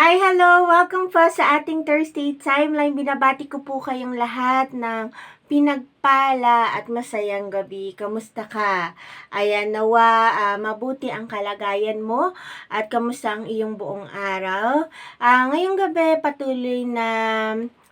Hi, hello! Welcome po sa ating Thursday Timeline. Binabati ko po kayong lahat ng pinagpala at masayang gabi. Kamusta ka? Ayan, nawa mabuti ang kalagayan mo at kamusta ang iyong buong araw. Ngayong gabi, patuloy na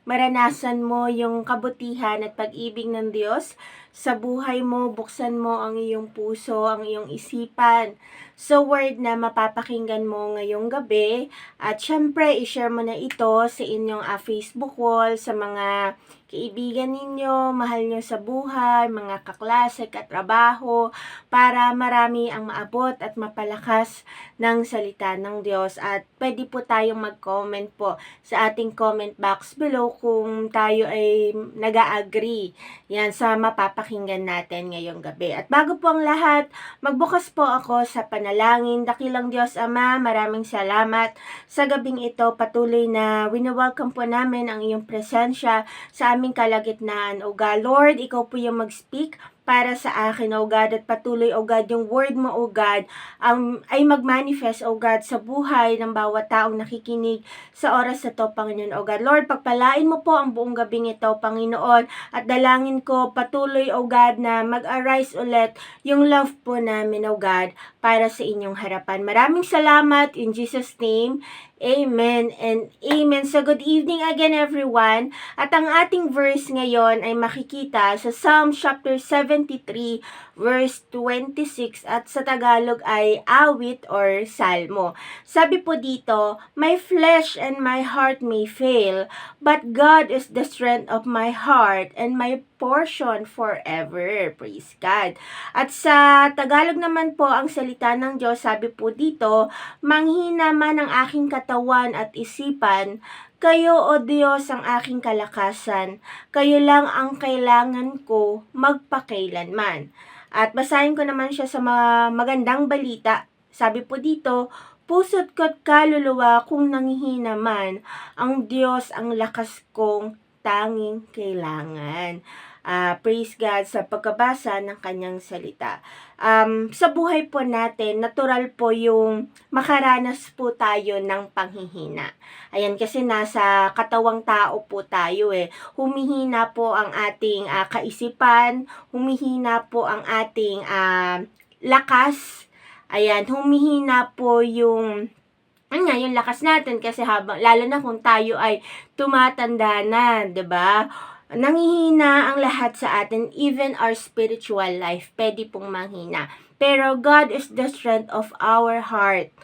maranasan mo yung kabutihan at pag-ibig ng Diyos sa buhay mo. Buksan mo ang iyong puso, ang iyong isipan sa word na mapapakinggan mo ngayong gabi. At syempre, i-share mo na ito sa inyong Facebook wall, sa mga kaibigan ninyo, mahal nyo sa buhay, mga kaklase, katrabaho, para marami ang maabot at mapalakas ng salita ng Diyos. At pwede po tayong mag-comment po sa ating comment box below kung tayo ay nag-agree yan sa mapapakinggan natin ngayong gabi. At bago po ang lahat, magbukas po ako sa panalangin. Dakilang Diyos Ama, maraming salamat sa gabing ito. Patuloy na wini-welcome po namin ang iyong presensya sa aming kalagitnaan. O God, Lord, ikaw po yung mag-speak para sa akin, O God, at patuloy, O God, yung word mo, O God, ay mag-manifest, O God, sa buhay ng bawat taong nakikinig sa oras na to, Panginoon, O God. Lord, pagpalain mo po ang buong gabing ito, Panginoon, at dalangin ko patuloy, O God, na mag-arise ulit yung love po namin, O God, para sa inyong harapan. Maraming salamat in Jesus' name. Amen and amen. So good evening again everyone. At ang ating verse ngayon ay makikita sa Psalm chapter 73 verse 26 at sa Tagalog ay awit or salmo. Sabi po dito, "My flesh and my heart may fail, but God is the strength of my heart and my portion forever." Praise God. At sa Tagalog naman po ang salita ng Diyos, sabi po dito, "Manghina man ang aking katawan at isipan, kayo, O Diyos, ang aking kalakasan. Kayo lang ang kailangan ko magpakailanman." At basahin ko naman siya sa mga magandang balita. Sabi po dito, "Puso't ko't kaluluwa kung nanghihina man, ang Diyos ang lakas kong tanging kailangan." Praise God sa pagkabasa ng kanyang salita. Sa buhay po natin, natural po yung makaranas po tayo ng panghihina. Ayan, kasi nasa katawang tao po tayo eh. Humihina po ang ating kaisipan, humihina po ang ating lakas. Ayan, humihina po yung yung lakas natin kasi lalo na kung tayo ay tumatanda na, 'di ba? Nanghihina ang lahat sa atin, even our spiritual life, pwede pong manghina. Pero God is the strength of our heart.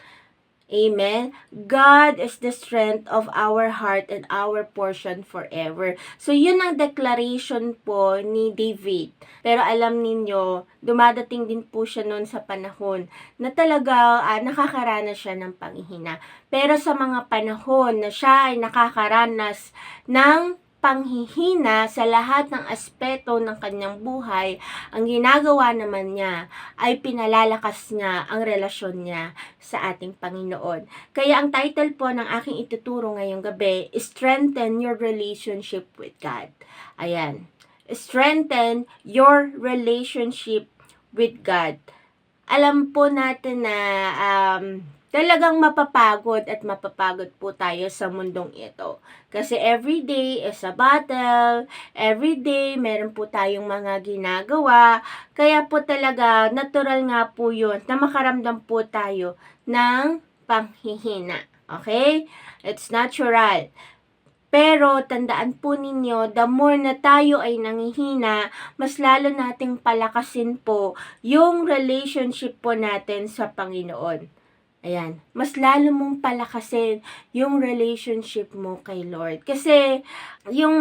Amen? God is the strength of our heart and our portion forever. So, yun ang declaration po ni David. Pero alam ninyo, dumadating din po siya noon sa panahon na talaga nakakaranas siya ng panghihina. Pero sa mga panahon na siya ay nakakaranas ng panghihina sa lahat ng aspeto ng kanyang buhay, ang ginagawa naman niya ay pinalalakas niya ang relasyon niya sa ating Panginoon. Kaya ang title po ng aking ituturo ngayong gabi is Strengthen Your Relationship with God. Ayan. Strengthen your relationship with God. Alam po natin na talagang mapapagod po tayo sa mundong ito. Kasi everyday is a battle, everyday meron po tayong mga ginagawa, kaya po talaga natural nga po yun na makaramdam po tayo ng panghihina. Okay? It's natural. Pero tandaan po ninyo, the more na tayo ay nanghihina, mas lalo nating palakasin po yung relationship po natin sa Panginoon. Ayan, mas lalo mong palakasin yung relationship mo kay Lord. Kasi yung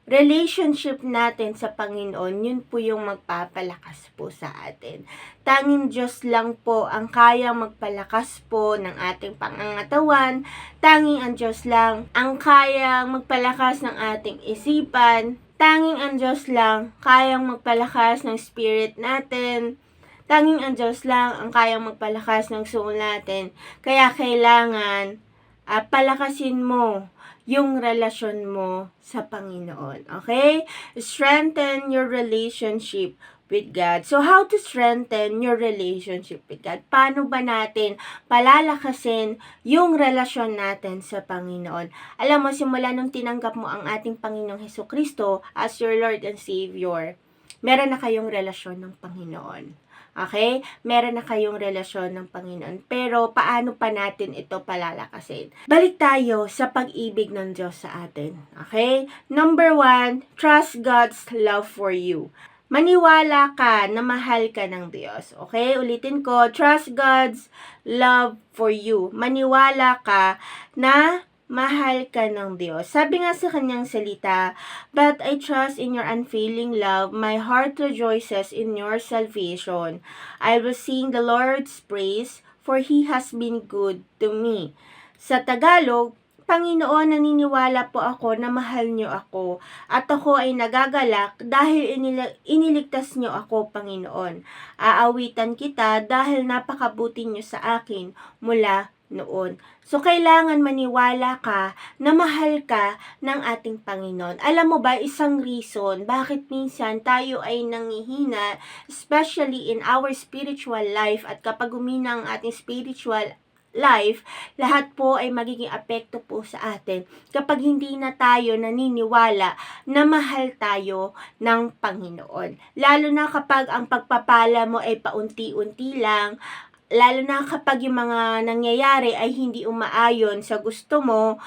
relationship natin sa Panginoon, yun po yung magpapalakas po sa atin. Tanging Diyos lang po ang kayang magpalakas po ng ating pangangatawan. Tanging ang Diyos lang ang kayang magpalakas ng ating isipan. Tanging ang Diyos lang kayang magpalakas ng spirit natin. Tanging ang Diyos lang ang kayang magpalakas ng soul natin. Kaya kailangan palakasin mo yung relasyon mo sa Panginoon. Okay? Strengthen your relationship with God. So, how to strengthen your relationship with God? Paano ba natin palalakasin yung relasyon natin sa Panginoon? Alam mo, simula nung tinanggap mo ang ating Panginoong Hesukristo as your Lord and Savior, meron na kayong relasyon ng Panginoon. Okay? Meron na kayong relasyon ng Panginoon. Pero paano pa natin ito palalakasin? Balik tayo sa pag-ibig ng Diyos sa atin. Okay? Number 1, trust God's love for you. Maniwala ka na mahal ka ng Diyos. Okay? Ulitin ko, trust God's love for you. Maniwala ka na mahal ka ng Diyos. Sabi nga sa kanyang salita, "But I trust in your unfailing love. My heart rejoices in your salvation. I will sing the Lord's praise, for He has been good to me." Sa Tagalog, Panginoon, naniniwala po ako na mahal niyo ako at ako ay nagagalak dahil iniligtas niyo ako, Panginoon. Aawitan kita dahil napakabuti niyo sa akin mula noon. So, kailangan maniwala ka na mahal ka ng ating Panginoon. Alam mo ba, isang reason bakit minsan tayo ay nangihina, especially in our spiritual life, at kapag umina ang ating spiritual life, lahat po ay magiging apekto po sa atin kapag hindi na tayo naniniwala na mahal tayo ng Panginoon. Lalo na kapag ang pagpapala mo ay paunti-unti lang, lalo na kapag yung mga nangyayari ay hindi umaayon sa gusto mo,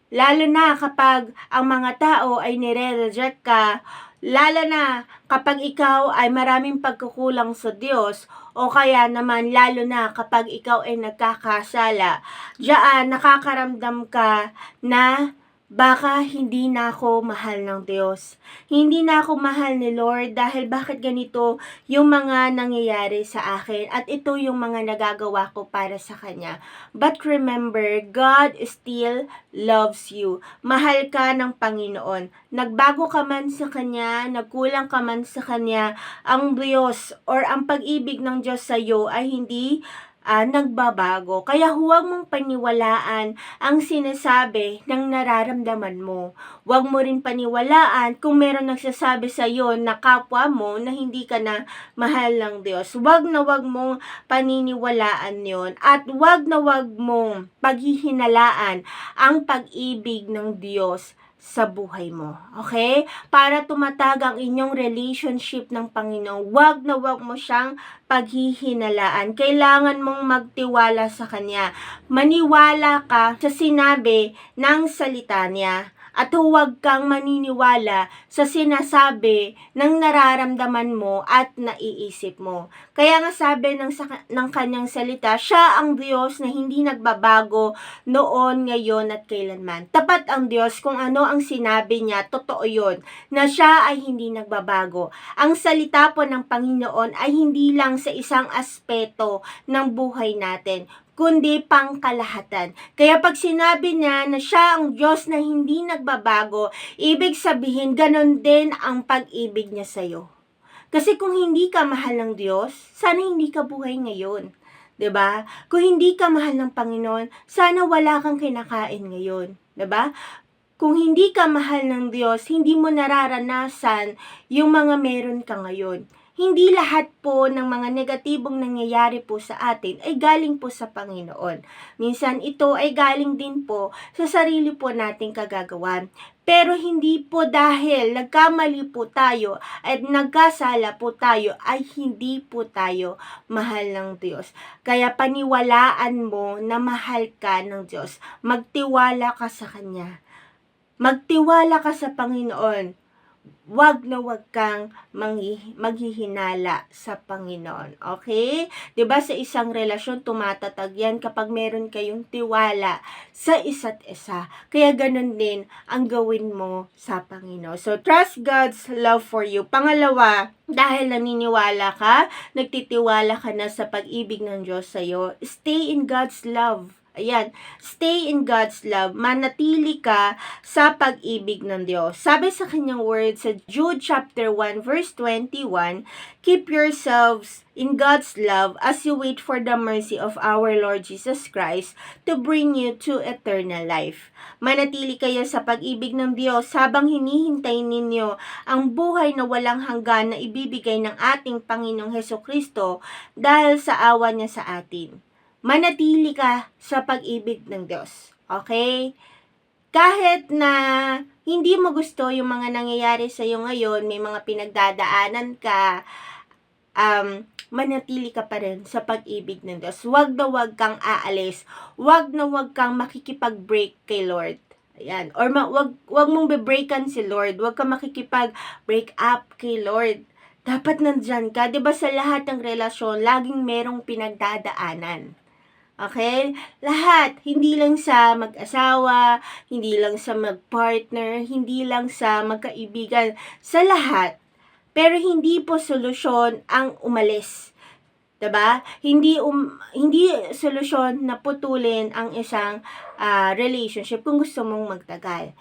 lalo na kapag ang mga tao ay nire-reject ka, lalo na kapag ikaw ay maraming pagkukulang sa Diyos, o kaya naman lalo na kapag ikaw ay nagkakasala, diyan nakakaramdam ka na baka hindi na ako mahal ng Diyos. Hindi na ako mahal ni Lord dahil bakit ganito yung mga nangyayari sa akin at ito yung mga nagagawa ko para sa Kanya. But remember, God still loves you. Mahal ka ng Panginoon. Nagbago ka man sa Kanya, nagkulang ka man sa Kanya, ang Diyos or ang pag-ibig ng Diyos sa iyo ay hindi nagbabago. Kaya huwag mong paniwalaan ang sinasabi ng nararamdaman mo. Huwag mo rin paniwalaan kung meron nagsasabi sa iyo na kapwa mo na hindi ka na mahal ng Diyos. Huwag na huwag mong paniniwalaan yon at huwag na huwag mong paghihinalaan ang pag-ibig ng Diyos sa buhay mo. Okay? Para tumatag ang inyong relationship ng Panginoon, wag na wag mo siyang paghihinalaan. Kailangan mong magtiwala sa Kanya. Maniwala ka sa sinabi ng salita niya. At huwag kang maniniwala sa sinasabi ng nararamdaman mo at naiisip mo. Kaya nga sabi ng kanyang salita, siya ang Diyos na hindi nagbabago noon, ngayon at kailanman. Tapat ang Diyos, kung ano ang sinabi niya, totoo yun, na siya ay hindi nagbabago. Ang salita po ng Panginoon ay hindi lang sa isang aspeto ng buhay natin, kundi pangkalahatan. Kaya pag sinabi niya na siya ang Diyos na hindi nagbabago, ibig sabihin ganon din ang pag-ibig niya sa'yo. Kasi kung hindi ka mahal ng Diyos, sana hindi ka buhay ngayon. 'Di ba? Kung hindi ka mahal ng Panginoon, sana wala kang kinakain ngayon. 'Di ba? Kung hindi ka mahal ng Diyos, hindi mo nararanasan yung mga meron ka ngayon. Hindi lahat po ng mga negatibong nangyayari po sa atin ay galing po sa Panginoon. Minsan ito ay galing din po sa sarili po nating kagagawan. Pero hindi po dahil nagkamali po tayo at nagkasala po tayo ay hindi po tayo mahal ng Diyos. Kaya paniwalaan mo na mahal ka ng Diyos. Magtiwala ka sa Kanya. Magtiwala ka sa Panginoon. Wag na wag kang maghihinala sa Panginoon. Okay? 'Di ba sa isang relasyon tumatatag yan kapag meron kayong tiwala sa isa't isa. Kaya ganun din ang gawin mo sa Panginoon. So trust God's love for you. Pangalawa, dahil naniniwala ka, nagtitiwala ka na sa pag-ibig ng Diyos sa iyo, stay in God's love. Ayan, stay in God's love. Manatili ka sa pag-ibig ng Diyos. Sabi sa kanyang word sa Jude chapter 1 verse 21, keep yourselves in God's love as you wait for the mercy of our Lord Jesus Christ to bring you to eternal life. Manatili kayo sa pag-ibig ng Diyos habang hinihintay ninyo ang buhay na walang hanggan na ibibigay ng ating Panginoong Hesukristo dahil sa awa niya sa atin. Manatili ka sa pag-ibig ng Diyos. Okay? Kahit na hindi mo gusto yung mga nangyayari sa iyo ngayon, may mga pinagdadaanan ka, manatili ka pa rin sa pag-ibig ng Diyos. Huwag na huwag kang aalis. Huwag na huwag kang makikipag-break kay Lord. Ayan. Or wag mong be-breakan si Lord. Huwag kang makikipag-break up kay Lord. Dapat nandyan ka. Diba sa lahat ng relasyon, laging merong pinagdadaanan. Okay? Lahat. Hindi lang sa mag-asawa, hindi lang sa mag-partner, hindi lang sa magkaibigan. Sa lahat. Pero hindi po solusyon ang umalis. Diba? Hindi solusyon na putulin ang isang relationship kung gusto mong magtagal.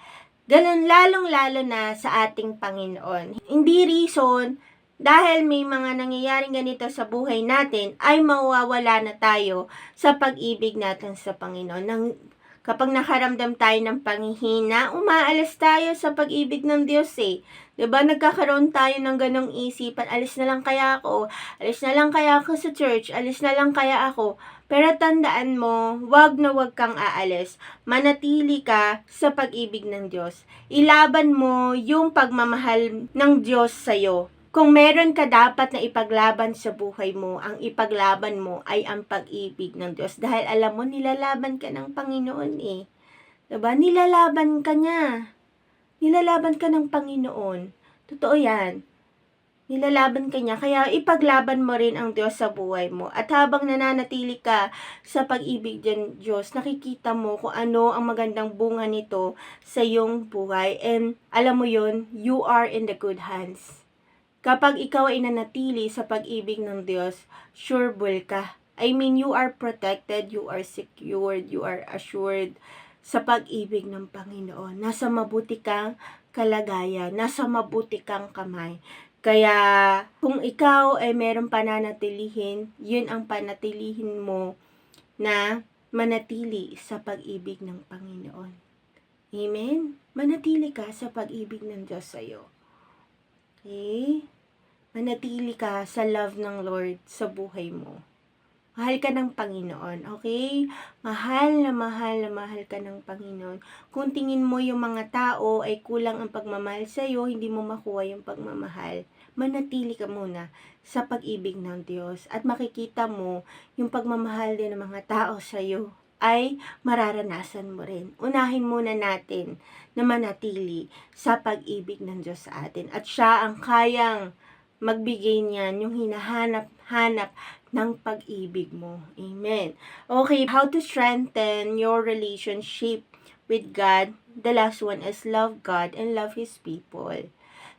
Ganun lalong-lalo na sa ating Panginoon. Hindi reason dahil may mga nangyayaring ganito sa buhay natin, ay mawawala na tayo sa pag-ibig natin sa Panginoon. Kapag nakaramdam tayo ng panghihina, umaalis tayo sa pag-ibig ng Diyos eh. Diba? Nagkakaroon tayo ng ganong isipan, alis na lang kaya ako, alis na lang kaya ako sa church, alis na lang kaya ako. Pero tandaan mo, wag na wag kang aalis. Manatili ka sa pag-ibig ng Diyos. Ilaban mo yung pagmamahal ng Diyos sa'yo. Kung meron ka dapat na ipaglaban sa buhay mo, ang ipaglaban mo ay ang pag-ibig ng Diyos. Dahil alam mo, nilalaban ka ng Panginoon eh. Diba? Nilalaban ka niya. Nilalaban ka ng Panginoon. Totoo yan. Nilalaban ka niya. Kaya ipaglaban mo rin ang Diyos sa buhay mo. At habang nananatili ka sa pag-ibig ng Diyos, nakikita mo kung ano ang magandang bunga nito sa iyong buhay. And alam mo yun, you are in the good hands. Kapag ikaw ay nanatili sa pag-ibig ng Diyos, sureable ka. I mean, you are protected, you are secured, you are assured sa pag-ibig ng Panginoon. Nasa mabuti kang kalagayan, nasa mabuti kang kamay. Kaya, kung ikaw ay meron pananatilihin, yun ang panatilihin mo na manatili sa pag-ibig ng Panginoon. Amen? Manatili ka sa pag-ibig ng Diyos sa'yo. Okay? Manatili ka sa love ng Lord sa buhay mo. Mahal ka ng Panginoon, okay? Mahal na mahal ka ng Panginoon. Kung tingin mo yung mga tao ay kulang ang pagmamahal sa'yo, hindi mo makuha yung pagmamahal, manatili ka muna sa pag-ibig ng Diyos. At makikita mo yung pagmamahal din ng mga tao sa'yo ay mararanasan mo rin. Unahin muna natin na manatili sa pag-ibig ng Diyos sa atin. At siya ang kayang magbigay niyan yung hinahanap-hanap ng pag-ibig mo. Amen. Okay, how to strengthen your relationship with God? The last one is love God and love His people.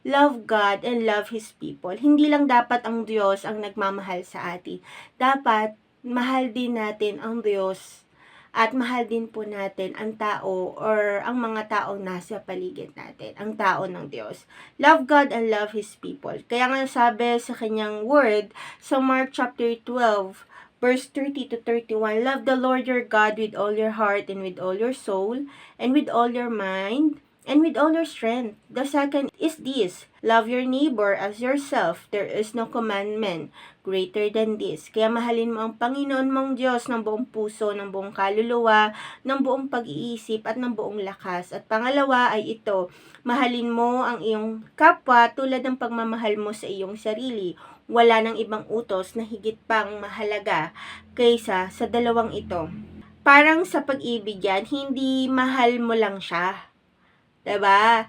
Love God and love His people. Hindi lang dapat ang Diyos ang nagmamahal sa atin. Dapat mahal din natin ang Diyos at mahal din po natin ang tao or ang mga taong nasa paligid natin, ang tao ng Diyos. Love God and love His people. Kaya nga sabi sa kanyang word, sa Mark chapter 12, verse 30 to 31, love the Lord your God with all your heart and with all your soul and with all your mind and with all your strength. The second is this, love your neighbor as yourself. There is no commandment greater than this. Kaya mahalin mo ang Panginoon mong Diyos ng buong puso, ng buong kaluluwa, ng buong pag-iisip at ng buong lakas. At pangalawa ay ito, mahalin mo ang iyong kapwa tulad ng pagmamahal mo sa iyong sarili. Wala nang ibang utos na higit pang mahalaga kaysa sa dalawang ito. Parang sa pag-ibig yan, hindi mahal mo lang siya. Diba?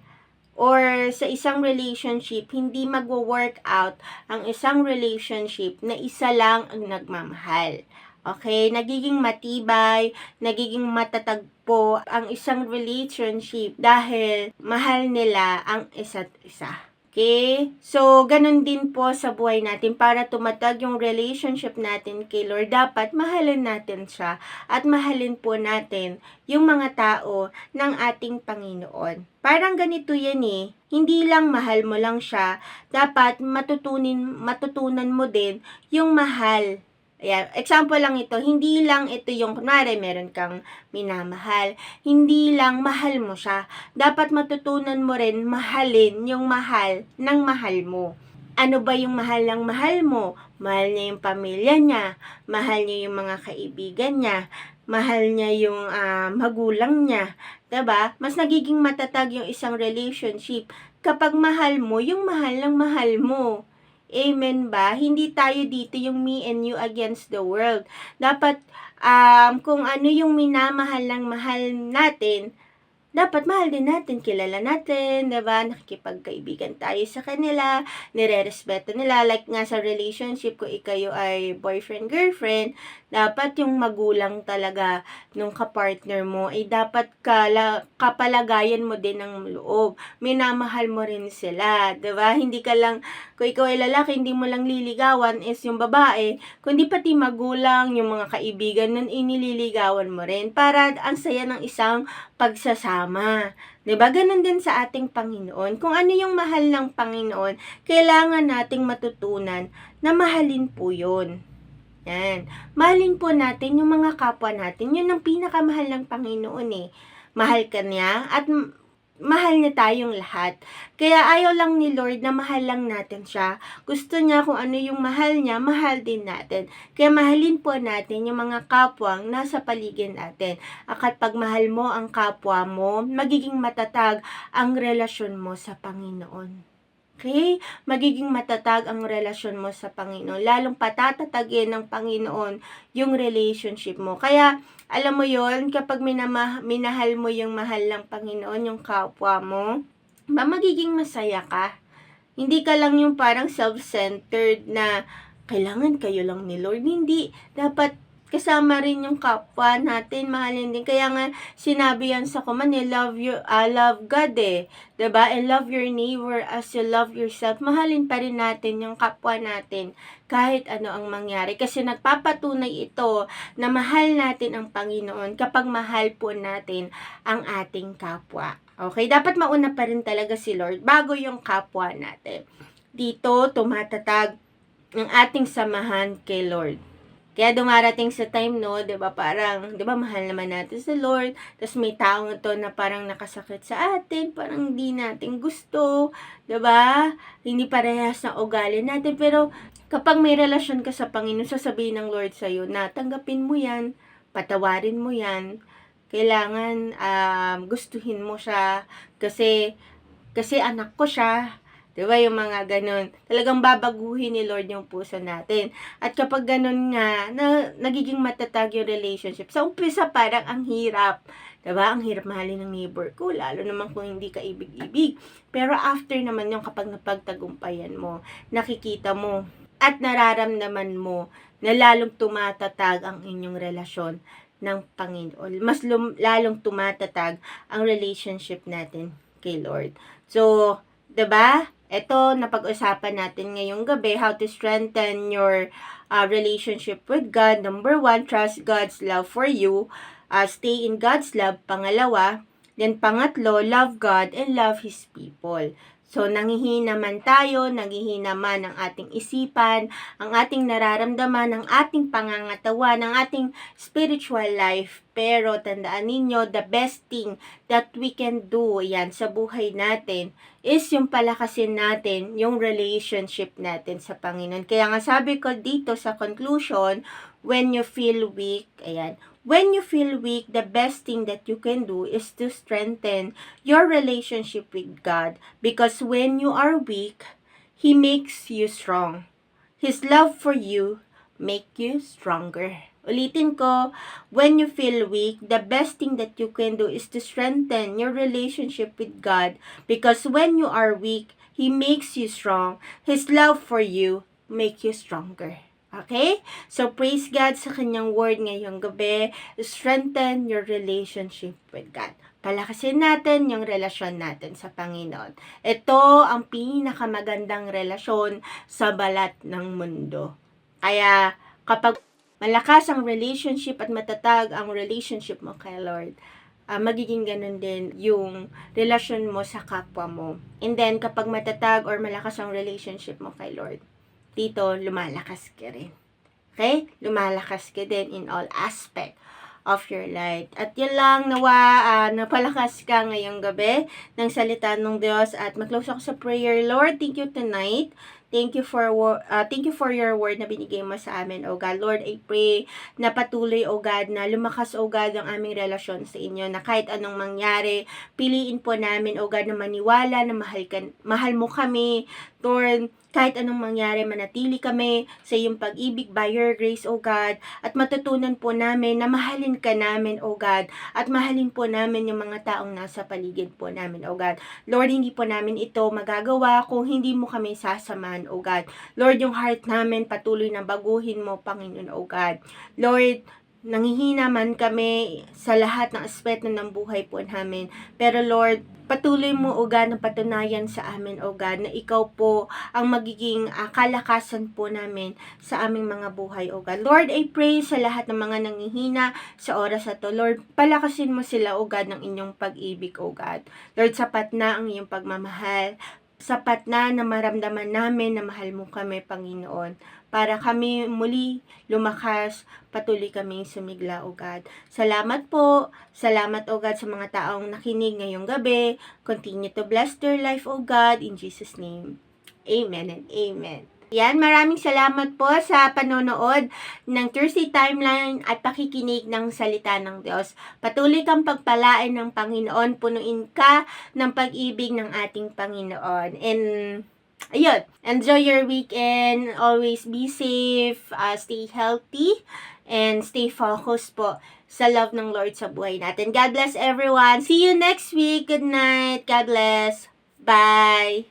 Or sa isang relationship, hindi magwo-work out ang isang relationship na isa lang ang nagmamahal. Okay? Nagiging matibay, nagiging matatagpo ang isang relationship dahil mahal nila ang isa't isa. Okay? So, ganun din po sa buhay natin. Para tumatag yung relationship natin kay Lord, dapat mahalin natin siya at mahalin po natin yung mga tao ng ating Panginoon. Parang ganito yan eh. Hindi lang mahal mo lang siya, dapat matutunan mo din yung mahal. Ayan. Example lang ito, hindi lang ito yung, kunwari, meron kang minamahal. Hindi lang mahal mo siya. Dapat matutunan mo rin mahalin yung mahal ng mahal mo. Ano ba yung mahal ng mahal mo? Mahal niya yung pamilya niya, mahal niya yung mga kaibigan niya, mahal niya yung magulang niya. Diba? Mas nagiging matatag yung isang relationship kapag mahal mo yung mahal ng mahal mo. Amen ba? Hindi tayo dito yung me and you against the world. Dapat kung ano yung minamahal ng mahal natin, dapat mahal din natin, kilala natin, diba? Nakikipagkaibigan tayo sa kanila, nire-respeto nila. Like nga sa relationship, kung ikayo ay boyfriend-girlfriend, dapat yung magulang talaga nung kapartner mo, ay dapat kapalagayan mo din ng loob. Minamahal mo rin sila, diba? Hindi ka lang, kung ikaw ay lalaki, hindi mo lang liligawan is yung babae, kundi pati magulang, yung mga kaibigan nun, inililigawan mo rin. Para ang saya ng isang pagsasama. 'Di ba? Ganun din sa ating Panginoon. Kung ano yung mahal ng Panginoon, kailangan nating matutunan na mahalin po 'yun. Yan. Mahalin po natin yung mga kapwa natin. Yun ang pinakamahal ng Panginoon eh. Mahal ka niya at mahal niya tayong lahat. Kaya ayaw lang ni Lord na mahal lang natin siya. Gusto niya kung ano yung mahal niya, mahal din natin. Kaya mahalin po natin yung mga kapwang nasa paligid natin. At pag mahal mo ang kapwa mo, magiging matatag ang relasyon mo sa Panginoon. Okay? Magiging matatag ang relasyon mo sa Panginoon. Lalong patatatagin ng Panginoon yung relationship mo. Kaya, alam mo yon kapag minahal mo yung mahal ng Panginoon, yung kapwa mo, magiging masaya ka. Hindi ka lang yung parang self-centered na kailangan kayo lang ni Lord. Hindi. Dapat kasama rin yung kapwa natin, mahalin din. Kaya nga, sinabi yan sa command, love God eh. 'Di ba? And love your neighbor as you love yourself. Mahalin pa rin natin yung kapwa natin kahit ano ang mangyari. Kasi nagpapatunay ito na mahal natin ang Panginoon kapag mahal po natin ang ating kapwa. Okay? Dapat mauna pa rin talaga si Lord bago yung kapwa natin. Dito, tumatatag ang ating samahan kay Lord. Kaya dumarating sa time, no, 'di ba, parang, 'di ba, mahal naman natin sa Lord, tapos may taong ito na parang nakasakit sa atin, parang hindi natin gusto, 'di ba? Hindi parehas ng ugali natin, pero kapag may relasyon ka sa Panginoon, sasabihin ng Lord sa iyo na tanggapin mo 'yan, patawarin mo 'yan. Kailangan gustuhin mo siya kasi anak ko siya. 'Di ba yung mga ganun? Talagang babaguhin ni Lord yung puso natin. At kapag ganun nga, nagiging matatag yung relationship. Sa umpisa parang ang hirap. 'Di ba? Ang hirap mahalin ng neighbor ko, lalo naman kung hindi ka ibig-ibig. Pero after naman yung kapag napagtagumpayan mo, nakikita mo at nararamdaman mo na lalong tumatatag ang inyong relasyon ng Panginoon. Mas lalong tumatatag ang relationship natin kay Lord. So, 'di ba? Ito, napag-usapan natin ngayong gabi, how to strengthen your relationship with God. Number 1, trust God's love for you. Stay in God's love. Pangalawa, then pangatlo, love God and love His people. So, nanghihina man tayo, nanghihina man ang ating isipan, ang ating nararamdaman, ang ating pangangatawan, ang ating spiritual life. Pero, tandaan ninyo, the best thing that we can do, yan, sa buhay natin, is yung palakasin natin yung relationship natin sa Panginoon. Kaya nga sabi ko dito sa conclusion, when you feel weak, ayan, when you feel weak, the best thing that you can do is to strengthen your relationship with God. Because when you are weak, He makes you strong. His love for you make you stronger. Ulitin ko, when you feel weak, the best thing that you can do is to strengthen your relationship with God. Because when you are weak, He makes you strong. His love for you make you stronger. Okay? So, praise God sa kanyang word ngayong gabi. Strengthen your relationship with God. Palakasin natin yung relasyon natin sa Panginoon. Ito ang pinakamagandang relasyon sa balat ng mundo. Kaya, kapag malakas ang relationship at matatag ang relationship mo kay Lord, magiging ganun din yung relasyon mo sa kapwa mo. And then, kapag matatag or malakas ang relationship mo kay Lord, dito, lumalakas ka rin. Okay? Lumalakas ka din in all aspect of your life. At yun lang, nawa, napalakas ka ngayong gabi ng salita ng Diyos. At mag-close ako sa prayer. Lord, thank you tonight. Thank you for your word na binigay mo sa amin, O God. Lord, I pray na patuloy, O God, na lumakas, O God, ang aming relasyon sa inyo, na kahit anong mangyari, piliin po namin, O God, na maniwala na mahal mo kami. Lord, kahit anong mangyari, manatili kami sa iyong pag-ibig by your grace, O God, at matutunan po namin na mahalin ka namin, O God, at mahalin po namin yung mga taong nasa paligid po namin, O God. Lord, hindi po namin ito magagawa kung hindi mo kami sasamahan, O God. Lord, yung heart namin patuloy na baguhin mo, Panginoon, O God. Lord, nangihina man kami sa lahat ng aspeto ng buhay po namin. Pero Lord, patuloy mo, O God, na patunayan sa amin, O God, na ikaw po ang magiging kalakasan po namin sa aming mga buhay, O God. Lord, I pray sa lahat ng mga nangihina sa oras na to. Lord, palakasin mo sila, O God, ng inyong pag-ibig, O God. Lord, sapat na ang iyong pagmamahal. Sapat na maramdaman namin na mahal mo kami, Panginoon, para kami muli lumakas, patuloy kaming sumigla, O God. Salamat po. Salamat, O God, sa mga taong nakinig ngayong gabi. Continue to bless their life, O God, in Jesus' name. Amen and amen. Yan, maraming salamat po sa panonood ng Thursday Timeline at pakikinig ng salita ng Diyos. Patuloy kang pagpalain ng Panginoon, punuin ka ng pag-ibig ng ating Panginoon. And ayun, enjoy your weekend. Always be safe, stay healthy, and stay focused po sa love ng Lord sa buhay natin. God bless everyone. See you next week. Good night. God bless. Bye.